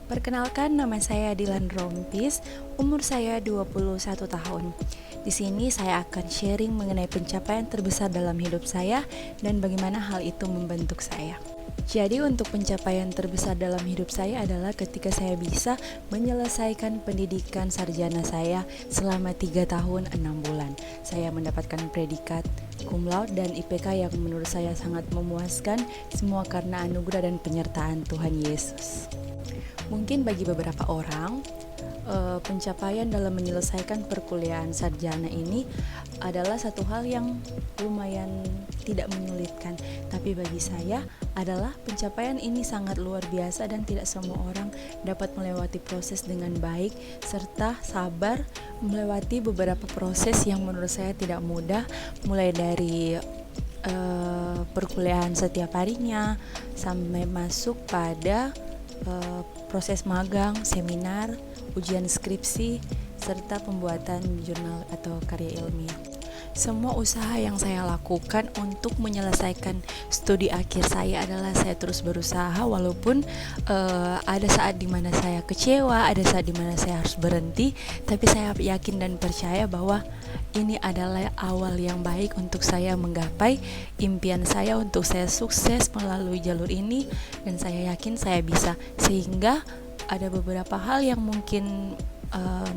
Perkenalkan, nama saya Dilan Rompis, umur saya 21 tahun. Di sini saya akan sharing mengenai pencapaian terbesar dalam hidup saya dan bagaimana hal itu membentuk saya. Jadi untuk pencapaian terbesar dalam hidup saya adalah ketika saya bisa menyelesaikan pendidikan sarjana saya selama 3 tahun 6 bulan. Saya mendapatkan predikat cum laude dan IPK yang menurut saya sangat memuaskan, semua karena anugerah dan penyertaan Tuhan Yesus. Mungkin bagi beberapa orang, pencapaian dalam menyelesaikan perkuliahan sarjana ini adalah satu hal yang lumayan tidak menyulitkan. Tapi bagi saya adalah pencapaian ini sangat luar biasa dan tidak semua orang dapat melewati proses dengan baik serta sabar melewati beberapa proses yang menurut saya tidak mudah, mulai dari perkuliahan setiap harinya sampai masuk pada proses magang, seminar, ujian skripsi, serta pembuatan jurnal atau karya ilmiah. Semua usaha yang saya lakukan untuk menyelesaikan studi akhir saya adalah saya terus berusaha walaupun ada saat dimana saya kecewa, ada saat dimana saya harus berhenti, tapi saya yakin dan percaya bahwa ini adalah awal yang baik untuk saya menggapai impian saya untuk saya sukses melalui jalur ini, dan saya yakin saya bisa. Sehingga ada beberapa hal yang mungkin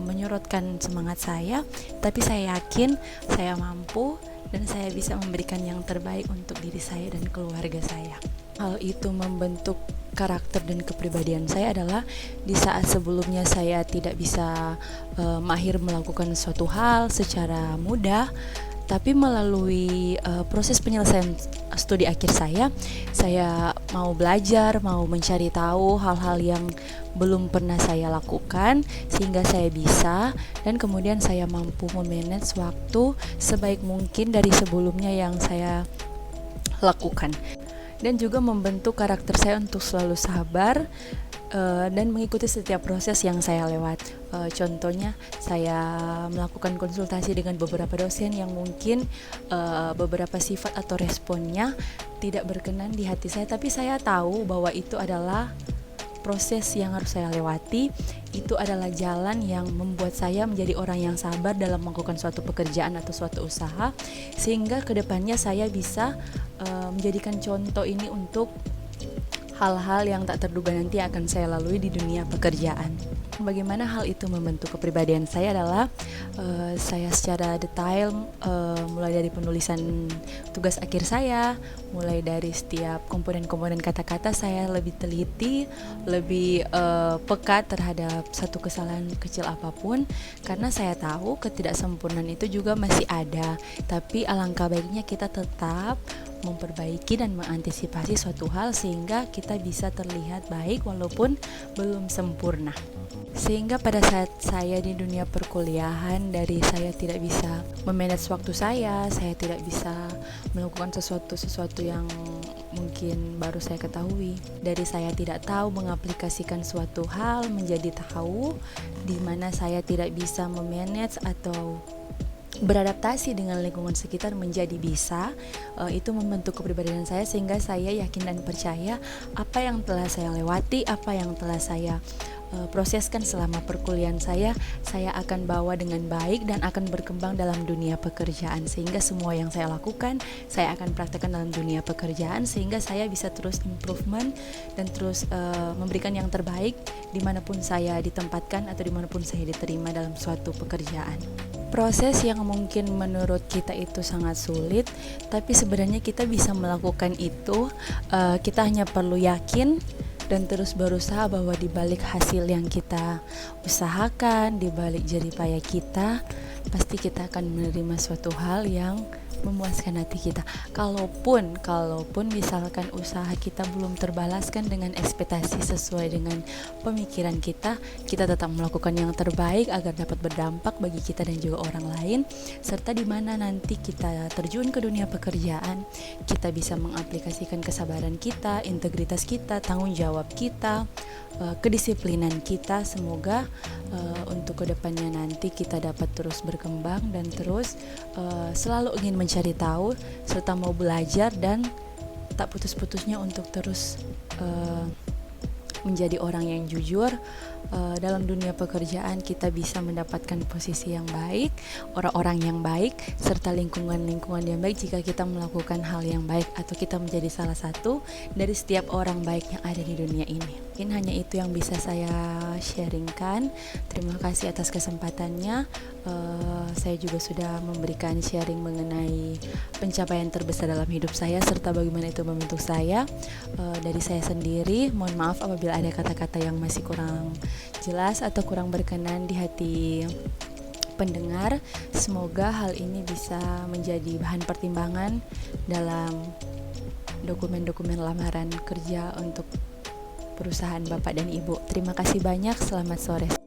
menyorotkan semangat saya, tapi saya yakin saya mampu dan saya bisa memberikan yang terbaik untuk diri saya dan keluarga saya. Hal itu membentuk karakter dan kepribadian saya adalah di saat sebelumnya saya tidak bisa mahir melakukan suatu hal secara mudah, tapi melalui proses penyelesaian studi akhir saya mau belajar, mau mencari tahu hal-hal yang belum pernah saya lakukan sehingga saya bisa, dan kemudian saya mampu memanage waktu sebaik mungkin dari sebelumnya yang saya lakukan, dan juga membentuk karakter saya untuk selalu sabar dan mengikuti setiap proses yang saya lewat. Contohnya saya melakukan konsultasi dengan beberapa dosen yang mungkin beberapa sifat atau responnya tidak berkenan di hati saya, tapi saya tahu bahwa itu adalah proses yang harus saya lewati. Itu adalah jalan yang membuat saya menjadi orang yang sabar dalam melakukan suatu pekerjaan atau suatu usaha, sehingga kedepannya saya bisa menjadikan contoh ini untuk hal-hal yang tak terduga nanti akan saya lalui di dunia pekerjaan. Bagaimana hal itu membentuk kepribadian saya adalah saya secara detail mulai dari penulisan tugas akhir saya, mulai dari setiap komponen-komponen kata-kata saya lebih teliti, lebih peka terhadap satu kesalahan kecil apapun, karena saya tahu ketidaksempurnaan itu juga masih ada, tapi alangkah baiknya kita tetap memperbaiki dan mengantisipasi suatu hal sehingga kita bisa terlihat baik walaupun belum sempurna. Sehingga pada saat saya di dunia perkuliahan, dari saya tidak bisa memanage waktu saya tidak bisa melakukan sesuatu yang mungkin baru saya ketahui. Dari saya tidak tahu mengaplikasikan suatu hal menjadi tahu, di mana saya tidak bisa memanage atau beradaptasi dengan lingkungan sekitar menjadi bisa. Itu membentuk kepribadian saya sehingga saya yakin dan percaya apa yang telah saya lewati, apa yang telah saya proseskan selama perkuliahan saya akan bawa dengan baik dan akan berkembang dalam dunia pekerjaan, sehingga semua yang saya lakukan saya akan praktekkan dalam dunia pekerjaan sehingga saya bisa terus improvement dan terus memberikan yang terbaik dimanapun saya ditempatkan atau dimanapun saya diterima dalam suatu pekerjaan. Proses yang mungkin menurut kita itu sangat sulit, tapi sebenarnya kita bisa melakukan itu. Kita hanya perlu yakin dan terus berusaha bahwa di balik hasil yang kita usahakan, di balik jerih payah kita, pasti kita akan menerima suatu hal yang memuaskan hati kita. Kalaupun misalkan usaha kita belum terbalaskan dengan ekspektasi sesuai dengan pemikiran kita tetap melakukan yang terbaik agar dapat berdampak bagi kita dan juga orang lain, serta di mana nanti kita terjun ke dunia pekerjaan, kita bisa mengaplikasikan kesabaran kita, integritas kita, tanggung jawab kita, kedisiplinan kita. Semoga untuk kedepannya nanti kita dapat terus berkembang dan terus selalu ingin mencari tahu serta mau belajar dan tak putus-putusnya untuk terus menjadi orang yang jujur. Dalam dunia pekerjaan kita bisa mendapatkan posisi yang baik, orang-orang yang baik, serta lingkungan-lingkungan yang baik jika kita melakukan hal yang baik atau kita menjadi salah satu dari setiap orang baik yang ada di dunia ini. Mungkin hanya itu yang bisa saya sharingkan. Terima kasih atas kesempatannya. Saya juga sudah memberikan sharing mengenai pencapaian terbesar dalam hidup saya serta bagaimana itu membentuk saya. Dari saya sendiri, mohon maaf apabila ada kata-kata yang masih kurang jelas atau kurang berkenan di hati pendengar. Semoga hal ini bisa menjadi bahan pertimbangan dalam dokumen-dokumen lamaran kerja untuk perusahaan Bapak dan Ibu. Terima kasih banyak, selamat sore.